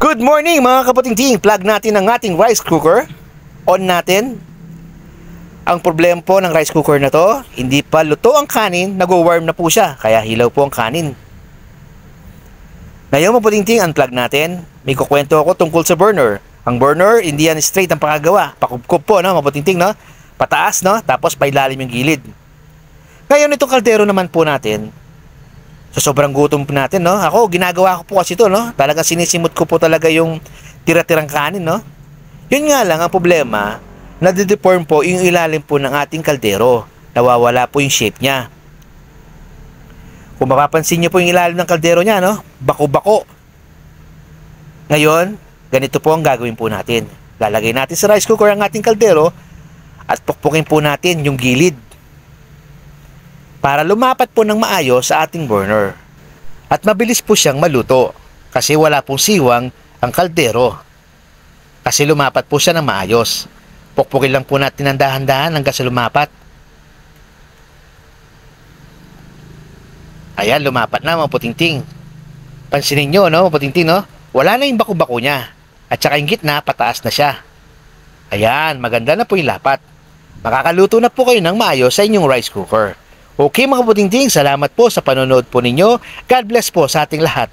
Good morning mga kaputing-ting! Plug natin ang ating rice cooker. On natin. Ang problema po ng rice cooker na to, hindi pa luto ang kanin, nag-warm na po siya, kaya hilaw po ang kanin. Ngayon mga kaputing-ting, unplug natin. May kukwento ako tungkol sa burner. Ang burner, hindi yan straight ang pakagawa. Pakubkob po, no, mga kaputing-ting, no? Pataas, no? Tapos pailalim yung gilid. Ngayon itong kaldero naman po natin, sa sobrang gutom po natin, no? Ako, ginagawa ko po kasi ito, no? Talagang sinisimot ko po talaga yung tira-tirang kanin, no? Yun nga lang, ang problema, nade-deform po yung ilalim po ng ating kaldero. Nawawala po yung shape niya. Kung mapapansin niyo po yung ilalim ng kaldero niya, no? Bako-bako. Ngayon, ganito po ang gagawin po natin. Lalagay natin sa rice cooker ang ating kaldero at pukpukin po natin yung gilid para lumapat po ng maayos sa ating burner. At mabilis po siyang maluto kasi wala pong siwang ang kaldero. Kasi lumapat po siya ng maayos. Pukpukin lang po natin ng dahan-dahan hanggang sa lumapat. Ayan, lumapat na mga puting-ting. Pansinin nyo, no, mga puting-ting, no? Wala na yung bako-bako niya. At saka yung gitna, pataas na siya. Ayan, maganda na po yung lapat. Makakaluto na po kayo ng maayos sa inyong rice cooker. Okay mga kaputing-ting, salamat po sa panonood po ninyo. God bless po sa ating lahat.